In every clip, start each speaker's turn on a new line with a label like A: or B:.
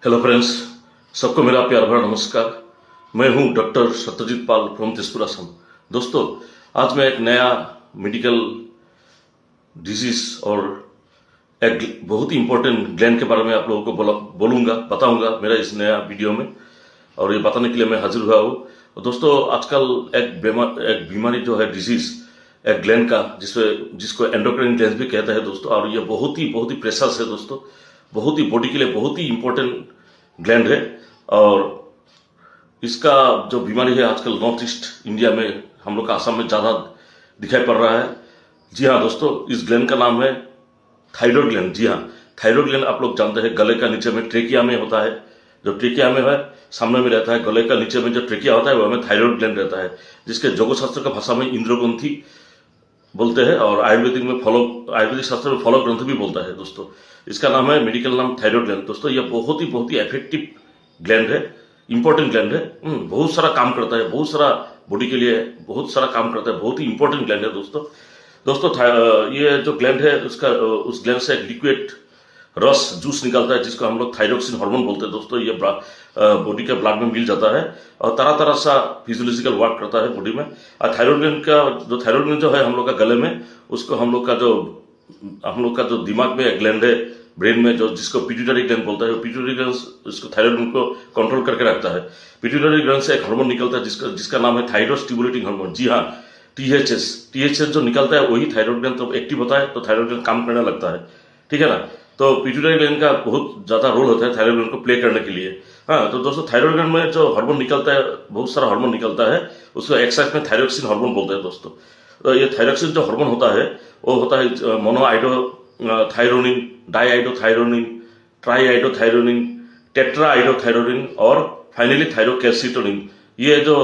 A: Hello friends, सबको मेरा प्यार भरा नमस्कार। मैं हूं doctor Satyajit Pal from Tezpur Assam. दोस्तों, आज मैं एक नया मेडिकल डिजीज और एक बहुत ही इंपॉर्टेंट ग्लैंड के बारे में आप लोगों को बताऊंगा मेरा इस नया वीडियो में। और ये बताने के लिए मैं हाजिर हुआ हूँ। और दोस्तों, आजकल एक बीमारी जो है डिजीज एक ग्लैंड का जिसको एंडोक्राइन ग्लैंड भी कहते हैं दोस्तों। और ये बहुत ही प्रेशस है दोस्तों, बहुत ही बॉडी के लिए बहुत ही इंपॉर्टेंट ग्लैंड है। और इसका जो बीमारी है आजकल नॉर्थ ईस्ट इंडिया में, हम लोग का असम में ज्यादा दिखाई पड़ रहा है। जी हाँ दोस्तों, इस ग्लैंड का नाम है थायराइड ग्लैंड। जी हाँ, थायराइड ग्लैंड आप लोग जानते हैं गले का नीचे में ट्रेकिया में होता है। जो ट्रेकिया में है सामने में रहता है, गले का नीचे में जो ट्रेकिया होता है वह में थायराइड ग्लैंड रहता है, जिसके जोगशास्त्र का भाषा में इंद्रग्रंथि बोलते हैं और आयुर्वेदिक शास्त्र में फॉलो ग्रंथ भी बोलता है दोस्तों। इसका नाम है, मेडिकल नाम थायराइड ग्लैंड। दोस्तों, यह बहुत ही इफेक्टिव ग्लैंड है, इंपॉर्टेंट ग्लैंड है। बहुत सारा काम करता है, बहुत सारा बॉडी के लिए बहुत सारा काम करता है, बहुत ही इंपॉर्टेंट ग्लैंड है दोस्तों। ये जो ग्लैंड है उस ग्लैंड से एक लिक्विड रस जूस निकलता है, जिसको हम लोग थायरोक्सिन हार्मोन बोलते हैं दोस्तों। ये बॉडी के ब्लड में मिल जाता है और तरह तरह सा फिजियोलॉजिकल वर्क करता है बॉडी में। और थायराइड ग्लैंड जो है हम लोग का गले में, उसको हम लोग का जो दिमाग में ग्लैंड है ब्रेन में, जो जिसको पिट्यूटरी ग्लैंड बोलता है, पिट्यूटरी ग्लैंड उसको थायराइड ग्लैंड को कंट्रोल करके रखता है। पिट्यूटरी ग्लैंड से एक हार्मोन निकलता है जिसका नाम है थायराइड स्टिमुलेटिंग हार्मोन। जी हाँ, टीएचएस जो निकलता है वही थायराइड ग्लैंड जब एक्टिव होता है तो थायराइड ग्लैंड काम करने लगता है, ठीक है ना। तो पिट्यूटरी ग्लैंड का बहुत ज्यादा रोल होता है थायराइड ग्लैंड को प्ले करने के लिए। हाँ, तो दोस्तों, थायराइड ग्लैंड में जो हार्मोन निकलता है, बहुत सारा हार्मोन निकलता है, उसको एक्साइज में थायरोक्सिन हार्मोन बोलते हैं दोस्तों। तो ये थायरोक्सिन जो हार्मोन होता है वो होता है मोनोआइडोथायरोनिन, डाईआइडोथायरोनिन, ट्राईआइडोथायरोनिन, टेट्राआइडोथायरोनिन और फाइनली थायरोकैल्सिटोनिन। ये जो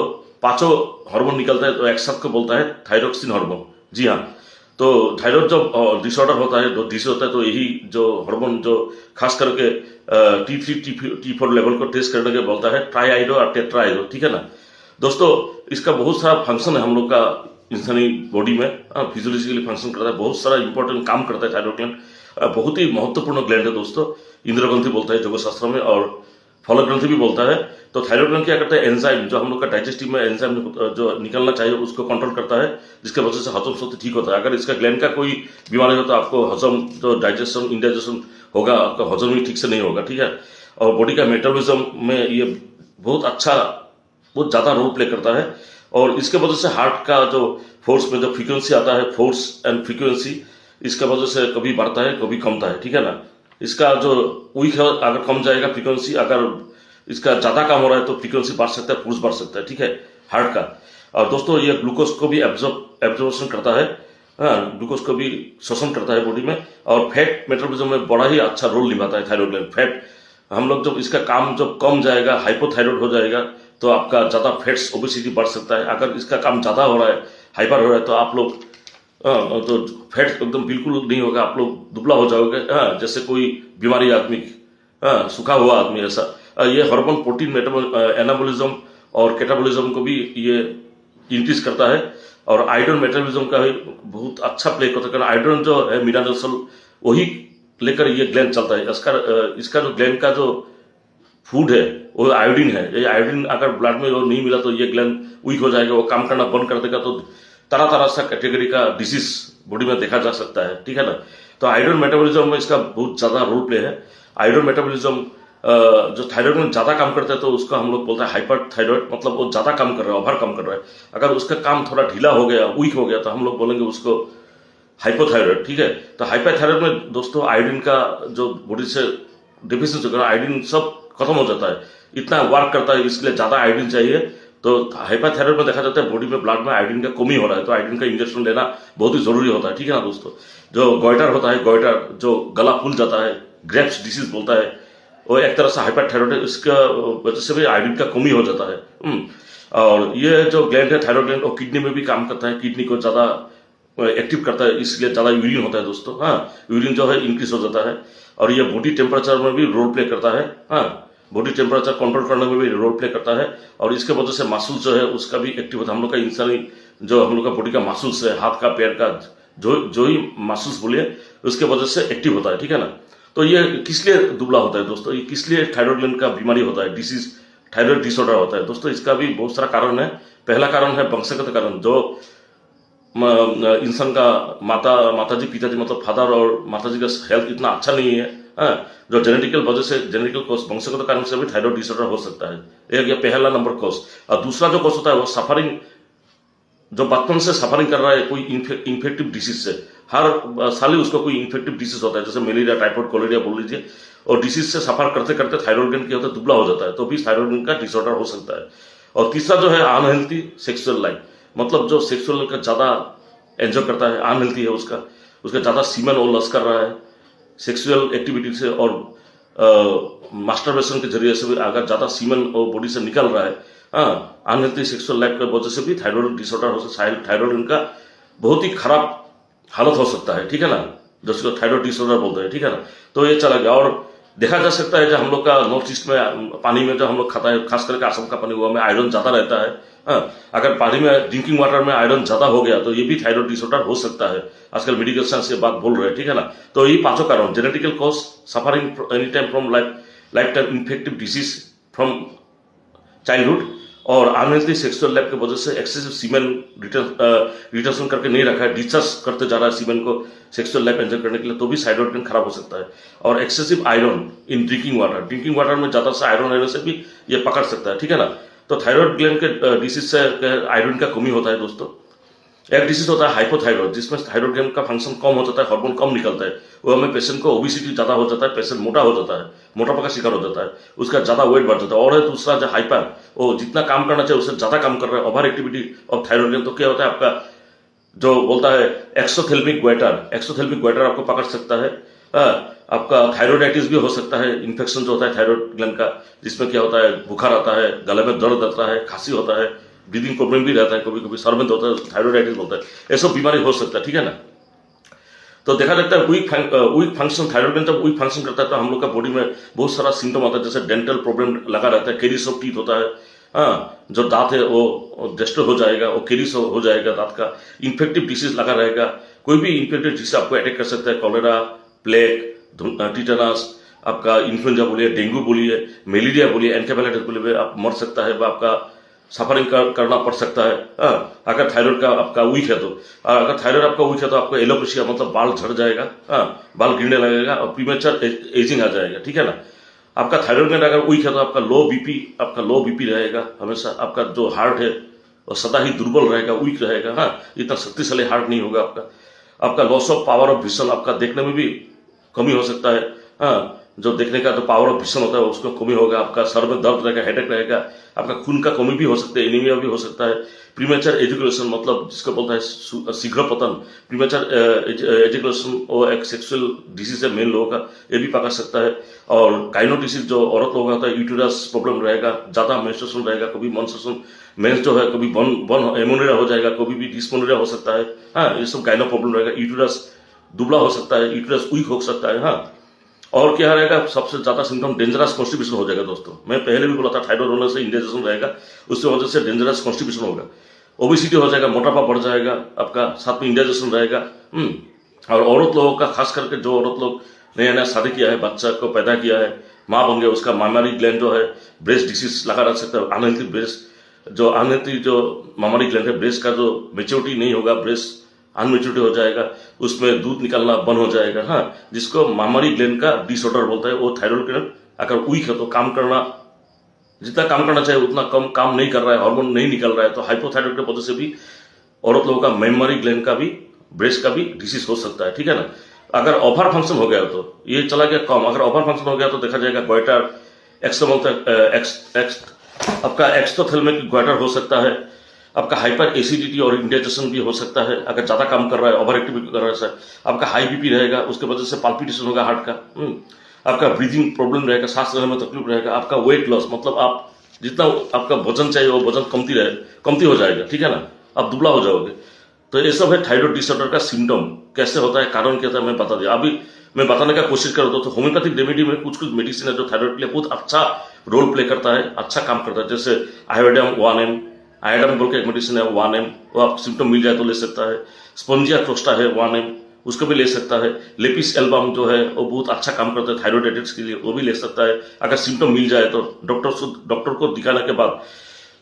A: पांचों हार्मोन निकलता है तो एक साथ को बोलता है थायरोक्सिन हार्मोन। जी हाँ, तो थायराइड जो डिसऑर्डर होता है, जो डिसीज होता है, तो यही जो हार्मोन जो खास करके T3 T4 लेवल को टेस्ट करने के बोलता है ट्राईआइडो और टेट्राआइडो, ठीक है ना दोस्तों। इसका बहुत सारा फंक्शन है हम लोग का इंसानी बॉडी में, फिजियोलॉजिकली फंक्शन करता है, बहुत सारा इंपॉर्टेंट काम करता है थायराइड ग्लैंड। बहुत ही महत्वपूर्ण ग्लैंड है दोस्तों। इंद्रग्रंथि बोलता है योगशास्त्र में और फलग्रंथि भी बोलता है। तो थायराइड ग्लैंड क्या करता है, एंजाइम जो हम लोग का डाइजेस्टिव में एंजाइम जो निकलना चाहिए उसको कंट्रोल करता है, जिसके वजह से हजम शक्ति ठीक होता है। अगर इसका ग्लैंड का कोई बीमारी हो तो आपको हजम जो डाइजेशन इंडाइजेशन होगा, आपका हजम भी ठीक से नहीं होगा, ठीक है। और बॉडी का मेटाबॉलिज्म में ये बहुत ज्यादा रोल प्ले करता है। और इसके वजह से हार्ट का जो फोर्स में जो फ्रीक्वेंसी आता है, फोर्स एंड फ्रीक्वेंसी, इसके वजह से कभी बढ़ता है कभी कमता है, ठीक है ना। इसका जो वीक है, अगर कम जाएगा फ्रीक्वेंसी, अगर इसका ज्यादा काम हो रहा है तो फ्रीक्वेंसी बढ़ सकता है, फोर्स बढ़ सकता है, ठीक है, हार्ट का। और दोस्तों, ये ग्लूकोज को भी एब्जॉर्प्शन करता है, ग्लूकोज को भी शोषण करता है बॉडी में। और फैट मेटाबॉलिज्म में बड़ा ही अच्छा रोल निभाता है थायराइड ग्लैंड। फैट हम लोग जब इसका काम जब कम जाएगा, हाइपोथायराइड हो जाएगा, तो आपका ज्यादा फैट्स ओबेसिटी बढ़ सकता है। अगर इसका काम ज्यादा हो रहा है, हाइपर हो रहा है, तो आप लोग तो फैट एकदम बिल्कुल नहीं होगा, आप लोग दुबला हो जाओगे, जैसे कोई बीमारी आदमी, सूखा हुआ आदमी ऐसा। ये हार्मोन प्रोटीन एनाबोलिज्म और कैटाबोलिज्म को भी ये इंक्रीज करता है। और आयोडीन मेटाबॉलिज्म का भी बहुत अच्छा प्ले करता है, कारण आयोडीन जो है मिनरल वही लेकर ये ग्लैंड चलता है। इसका जो ग्लैंड का जो फूड है वो आयोडीन है। ये आयोडीन अगर ब्लड में वो नहीं मिला तो ये ग्लैंड वीक हो जाएगा, वो काम करना बंद कर देगा, तो तरह तरह सा कैटेगरी का डिसीज बॉडी में देखा जा सकता है, ठीक है ना। तो आयोडीन मेटाबॉलिज्म में इसका बहुत ज्यादा रोल प्ले है। आयोडीन मेटाबॉलिज्म जो थायराइड में ज्यादा काम करता है तो उसको हम लोग बोलते हैं हाइपर थायराइड, मतलब वो ज्यादा काम कर रहा है, ओवर काम कर रहा है। अगर उसका काम थोड़ा ढीला हो गया, वीक हो गया, तो हम लोग बोलेंगे उसको हाइपोथायराइड, ठीक है। तो हाइपोथायराइड में दोस्तों आयोडीन का जो बॉडी से डिफिशियंसी होगा, आयोडीन सब खत्म हो जाता है, इतना वर्क करता है, इसलिए ज्यादा आयोडीन चाहिए। तो हाइपोथायराइड में देखा जाता है बॉडी में ब्लड में आयोडीन का कमी हो रहा है, तो आयोडीन का इंजेक्शन लेना बहुत ही जरूरी होता है, ठीक है ना दोस्तों। जो गोइटर होता है, गोइटर जो गला फूल जाता है, ग्रेप्स डिसीज बोलता है, वो एक तरह से हाइपरथायराइड है, इसका वजह से भी आयोडीन का कमी हो जाता है। और ये जो ग्लैंड है थायराइड ग्लैंड, वो किडनी में भी काम करता है, किडनी को ज्यादा एक्टिव करता है, इसलिए ज्यादा यूरिन होता है दोस्तों। यूरिन जो है इंक्रीज हो जाता है। और ये बॉडी टेम्परेचर में भी रोल प्ले करता है, बॉडी टेम्परेचर कंट्रोल करने में भी रोल प्ले करता है। और इसके वजह से मसल्स जो है उसका भी एक्टिव होता है। हम लोग का इंसानी जो हम लोग का बॉडी का मसल्स है, हाथ का पैर का जो ही मसल्स बोलिए, उसके वजह से एक्टिव होता है, ठीक है ना। तो ये किस लिए दुबला होता है दोस्तों, ये किस लिए थायराइड ग्लैंड का बीमारी होता है, डिसीज थायराइड डिसऑर्डर होता है दोस्तों? इसका भी बहुत सारा कारण है। पहला कारण है वंशगत कारण, जो इंसान का माताजी पिताजी मतलब फादर और माताजी का हेल्थ इतना अच्छा नहीं है, जो जेनेटिकल वजह से, जेनेटिकल कॉज वंशगत कारण से भी थायराइड डिसऑर्डर हो सकता है। एक ये पहला नंबर कॉज। और दूसरा जो कॉज होता है वो सफरिंग, जो बचपन से सफरिंग कर रहा है कोई इन्फेक्टिव डिसीज से, हर साल ही उसको कोई इन्फेक्टिव डिसीज होता है, जैसे मलेरिया, टाइफाइड, कोलेरिया बोल लीजिए, और डिसीज से सफर करते करते थायराइड ग्लैंड क्या होता है, दुबला हो जाता है, तो भी थायराइड ग्लैंड का डिसऑर्डर हो सकता है। और तीसरा जो है अनहेल्थी सेक्सुअल लाइफ, मतलब जो सेक्सुअल का ज्यादा एंजॉय करता है, अनहेल्थी है उसका ज्यादा सीमन और लस कर रहा है सेक्सुअल एक्टिविटी से, और मास्टरबेशन के जरिए से भी अगर ज्यादा सीमन और बॉडी से निकल रहा है, अनहेल्थी सेक्सुअल लाइफ की वजह से भी थायराइड डिसऑर्डर हो सकता है। थायराइड इनका बहुत ही खराब हालत हो सकता है, ठीक है ना, जिसको थायराइड डिसऑर्डर बोलते हैं, ठीक है ना। तो ये चला गया। और देखा जा सकता है जो हम लोग का नॉर्थ ईस्ट में पानी में जो हम लोग खाता है, खास करके असम का पानी, हुआ में आयरन ज्यादा रहता है। अगर पानी में, ड्रिंकिंग वाटर में आयरन ज्यादा हो गया तो ये भी थायराइड डिसऑर्डर हो सकता है। आजकल मेडिकल साइंस ये बात बोल रहे हैं, ठीक है ना। तो ये पांचों कारण, genetical cause, suffering any time from life time infective disease from childhood, और अनहेल्थी सेक्सुअल लाइफ की वजह से एक्सेसिव सीमेन रिटेंशन करके नहीं रखा है, डिस्चार्ज करते जा रहा है सीमेन को सेक्सुअल लाइफ एंजॉय करने के लिए, तो भी थायराइड ग्लैंड खराब हो सकता है। और excessive iron in drinking water में ज्यादा से आयरन रहने से भी ये पकड़ सकता है, ठीक है ना। तो थायराइड ग्लैंड के डिसीज से आयरन का कमी होता है दोस्तों। एक डिसीज होता है हाइपोथायरॉइड, जिसमें थायराइड ग्लैंड का फंक्शन कम हो जाता है, हार्मोन कम निकलता है, वो हमें पेशेंट को ओबिसिटी ज्यादा हो जाता है, पेशेंट मोटा हो जाता है, मोटापा का शिकार हो जाता है, उसका ज्यादा वेट बढ़ जाता है। और दूसरा जो हाइपर, वो जितना काम करना चाहिए उससे ज्यादा काम कर रहा है, over activity of thyroid gland, तो क्या होता है आपका जो बोलता है एक्सोथेल्मिक ग्वाइटर आपको पकड़ सकता है। आपका थायरोइडाइटिस भी हो सकता है, इन्फेक्शन जो होता है थायराइड ग्लैंड का, जिसमें क्या होता है बुखार आता है, गले में दर्द आता है, खांसी होता है, ब्रीदिंग प्रॉब्लम भी रहता है, कभी कभी सर में होता है, थायरोइडाइटिस बोलता है, ये सब बीमारी हो सकता है, ठीक है ना। तो देखा जाता है वीक फंक्शन, थायराइड ग्लैंड जब वीक फंक्शन करता है तो हम लोग का बॉडी में बहुत सारा सिम्टम आता है, जैसे डेंटल प्रॉब्लम लगा रहता है, केरिस ऑफ टीथ होता है, जो दांत है वो डिस्ट्रॉय हो जाएगा, वो केरिस हो जाएगा दांत का, इन्फेक्टिव डिसीज लगा रहेगा, कोई भी इन्फेक्टिव डिसीज आपको अटैक कर सकता है, कॉलेरा, प्लेग, टीटानस, आपका इन्फ्लुएंजा बोलिए, डेंगू बोलिए, मलेरिया बोलिए, एनकेफेलाइटिस बोलिए, आप मर सकता है, आपका सफरिंग करना पड़ सकता है, अगर थायराइड का आपका वीक है तो। अगर थायराइड आपका वीक है तो आपको एलोपेशिया मतलब बाल झड़ जाएगा, बाल गिरने लगेगा और प्रीमेचर एजिंग आ जाएगा, ठीक है ना। आपका थायराइड ग्लैंड अगर वीक है तो आपका लो बीपी रहेगा हमेशा, आपका जो हार्ट है वो सदा ही दुर्बल रहेगा, वीक रहेगा, इतना शक्तिशाली हार्ट नहीं होगा आपका loss of power of vision, आपका देखने में भी कमी हो सकता है, जो देखने का जो पावर ऑफ विजन होता है उसको कमी होगा, आपका सर में दर्द रहेगा, हेडेक रहेगा, आपका खून का कमी भी हो सकता है, एनीमिया भी हो सकता है, प्रीमेचर एजुकेशन मतलब जिसको बोलता है शीघ्र पतन, प्रीमेचर एजुकेशन वो एक सेक्सुअल डिसीज है मेन लोगों का, ये भी पकड़ सकता है। और गाइनोडिसीज जो औरत लोगों का होता है, यूटेरस प्रॉब्लम रहेगा, ज्यादा मेंस्ट्रुएशन रहेगा, कभी मेंस्ट्रुएशन मेंस जो है कभी बन एमोनिया हो जाएगा, कभी भी डिस्मोनिया हो सकता है, ये सब गाइनो प्रॉब्लम रहेगा, यूटेरस दुबला हो सकता है, यूटेरस वीक हो सकता है, और क्या रहेगा सबसे ज्यादा सिम्टम डेंजरस कॉन्स्टिपेशन हो जाएगा दोस्तों। मैं पहले भी बोला था थायराइड होने से इंडाइजेशन रहेगा, उसकी वजह से डेंजरस कॉन्स्टिपेशन होगा, ओबेसिटी हो जाएगा, मोटापा बढ़ जाएगा आपका, साथ में इंडाइजेशन रहेगा। और औरत लोगों का, खास करके जो औरत लोग नया नया शादी किया है, बच्चा को पैदा किया है, माँ बन गया, उसका मामारी ग्लैंड जो है ब्रेस्ट डिसीज लगा रख सकता है, अनहेल्थी जो मामारी ग्लैंड है, ब्रेस्ट का जो मेच्योरिटी नहीं होगा, ब्रेस्ट अनमेच्योरिटी हो जाएगा, उसमें दूध निकलना बंद हो जाएगा, जिसको मामारी ग्लैंड का डिसऑर्डर बोलता है। वो थायराइड ग्लैंड अगर वीक है तो काम करना, जितना काम करना चाहिए उतना कम काम नहीं कर रहा है, हार्मोन नहीं निकल रहा है, तो हाइपोथायराइड की वजह से भी औरत लोगों का मेमोरी ग्लैंड का भी, ब्रेस्ट का भी डिसीज हो सकता है, ठीक है ना। अगर ओवर फंक्शन हो गया तो ये चला गया कम, अगर ओवर फंक्शन हो गया तो देखा जाएगा ग्वाइटर, आपका एक्सोथेल्मिक ग्वाइटर हो सकता है, आपका हाइपर एसिडिटी और इंडाइजेशन भी हो सकता है, अगर ज्यादा काम कर रहा है, ओवर एक्टिविटी कर रहा है, आपका हाई बीपी रहेगा, उसके वजह से पाल्पिटेशन होगा हार्ट का, आपका ब्रीदिंग प्रॉब्लम रहेगा, सांस लेने में तकलीफ रहेगा, आपका वेट लॉस मतलब आप जितना आपका वजन चाहिए वो वजन कमती हो जाएगा, ठीक है ना, आप दुबला हो जाओगे। तो ये सब है थायराइड डिसऑर्डर का सिम्टम। कैसे होता है, कारण क्या था, मैं बता दिया। अभी मैं बताने का कोशिश कर रहा था, तो होम्योपैथिक रेमेडी में कुछ मेडिसिन है जो थायराइड के लिए बहुत अच्छा रोल प्ले करता है, अच्छा काम करता है, जैसे आयोडम 1M, आयोडम बोल के एक मेडिसिन है 1M, वो आप सिम्टम मिल जाए तो ले सकता है। स्पोंजिया क्रोस्टा है 1M, उसको भी ले सकता है। लेपिस एल्बम जो है वो बहुत अच्छा काम करता है थायराइडाइटिस के लिए, वो भी ले सकता है। अगर सिम्टम मिल जाए तो डॉक्टर को दिखाने के बाद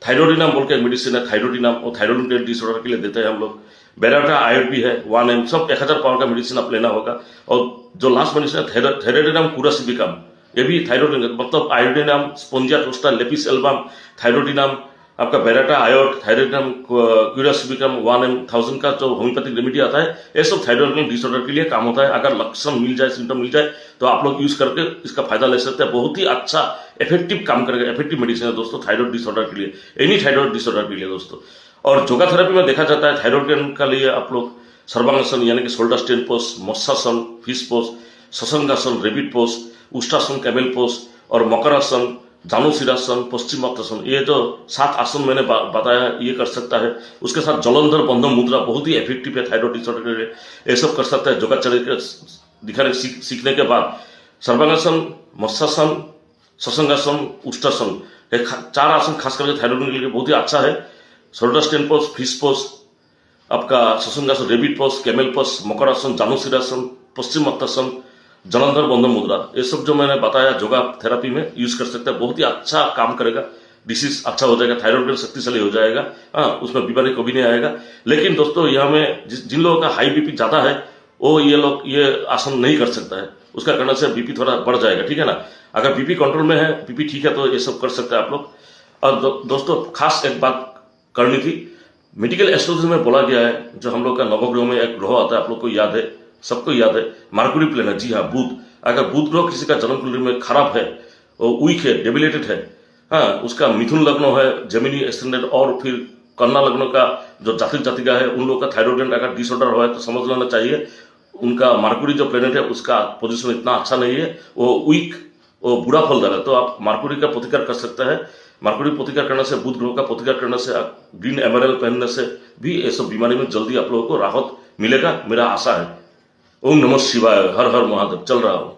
A: थायरोडिनम बोल के एक मेडिसिन है, थायरोडिनम, वो थायरोइड डिसऑर्डर के लिए देते हैं हम लोग। बेराटा आयोड भी है 1 ml, सब 1000 पावर का मेडिसिन आप लेना होगा। और जो लास्ट मेडिसिन है थायरोडिनम कुरासिबिकम, ये भी थायरोइड मतलब आयोडिनम स्पोंजिया टोस्टा, लेपिस एल्बम, थायरोडिनम, आपका बेराटा आयोड, थायरोडिनम क्यूरासिबिकम 1 ml 1000 का जो होम्योपैथिक रेमेडी आता है, ये सब थायरोइड डिसऑर्डर के लिए काम होता है। अगर लक्षण मिल जाए, सिम्टम मिल जाए तो आप लोग यूज करके इसका फायदा ले सकते हैं। बहुत ही अच्छा इफेक्टिव काम करेगा, इफेक्टिव मेडिसिन है दोस्तों थायराइड डिसऑर्डर के लिए, एनी थायराइड डिसऑर्डर के लिए दोस्तों। और योगा थेरेपी में देखा जाता है थायराइड के लिए आप लोग सर्वांगासन यानी कि shoulder stand pose, Matsyasana, fish pose, Shashankasana, rabbit pose, Ushtrasana, camel pose और मकरासन, जानुशिरासन, पश्चिमोत्तासन, ये जो 7 आसन मैंने बताया ये कर सकता है। उसके साथ जलंधर बंधम मुद्रा बहुत ही इफेक्टिव है थायराइड डिसऑर्डर के लिए, ये सब कर सकता है। योगाचार्य दिखाने सीखने के बाद सर्वांगासन, मत्स्यासन, सशंगासन, उष्टासन, ये 4 आसन खास करके थायराइड के लिए बहुत ही अच्छा है। Shoulder stand pose, fish pose, आपका Shashankasana, rabbit pose, camel pose, Makarasana, Janushirasana, Paschimottanasana, जलंधर बंधन मुद्रा, ये सब जो मैंने बताया योगा थेरेपी में यूज कर सकते हैं। बहुत ही अच्छा काम करेगा, डिसीज अच्छा हो जाएगा, थायराइड शक्तिशाली हो जाएगा, हाँ उसमें बीमारी कभी नहीं आएगा। लेकिन दोस्तों यहाँ में जिन लोगों का हाई बीपी ज्यादा है वो ये लोग ये आसन नहीं कर सकता है, उसका करने से बीपी थोड़ा बढ़ जाएगा, ठीक है ना। अगर बीपी कंट्रोल में है, बीपी ठीक है, तो ये सब कर सकते हैं आप लोग। और दोस्तों खास एक बात करनी थी, मेडिकल एस्ट्रोलॉजी में बोला गया है, जो हम लोग का नवग्रह में एक ग्रह आता है, आप लोग को याद है, सबको याद है, मरकुरी प्लेनेट, जी हाँ बुध। अगर बुध ग्रह किसी का जन्म कुंडली में खराब है, वीक है, डेबिलेटेड है, हाँ उसका मिथुन लग्न है, जेमिनी एस्टेंडेंट और फिर कन्या लग्न का जो जातक जातिका है, उन लोगों का थायराइड अगर डिसऑर्डर हो तो समझ लेना चाहिए उनका मरकुरी जो प्लेनेट है उसका पोजीशन इतना अच्छा नहीं है, वो वीक, वो बुरा फल दे रहा है। तो आप मरकुरी का प्रतिकार कर सकते हैं। मरकुरी प्रतिकार करने से, बुध ग्रह का प्रतिकार करने से, ग्रीन एमरल पहनने से भी ये सब बीमारी में जल्दी आप लोगों को राहत मिलेगा, मेरा आशा है। ओम नमः शिवाय, हर हर महादेव। चल रहा हूं।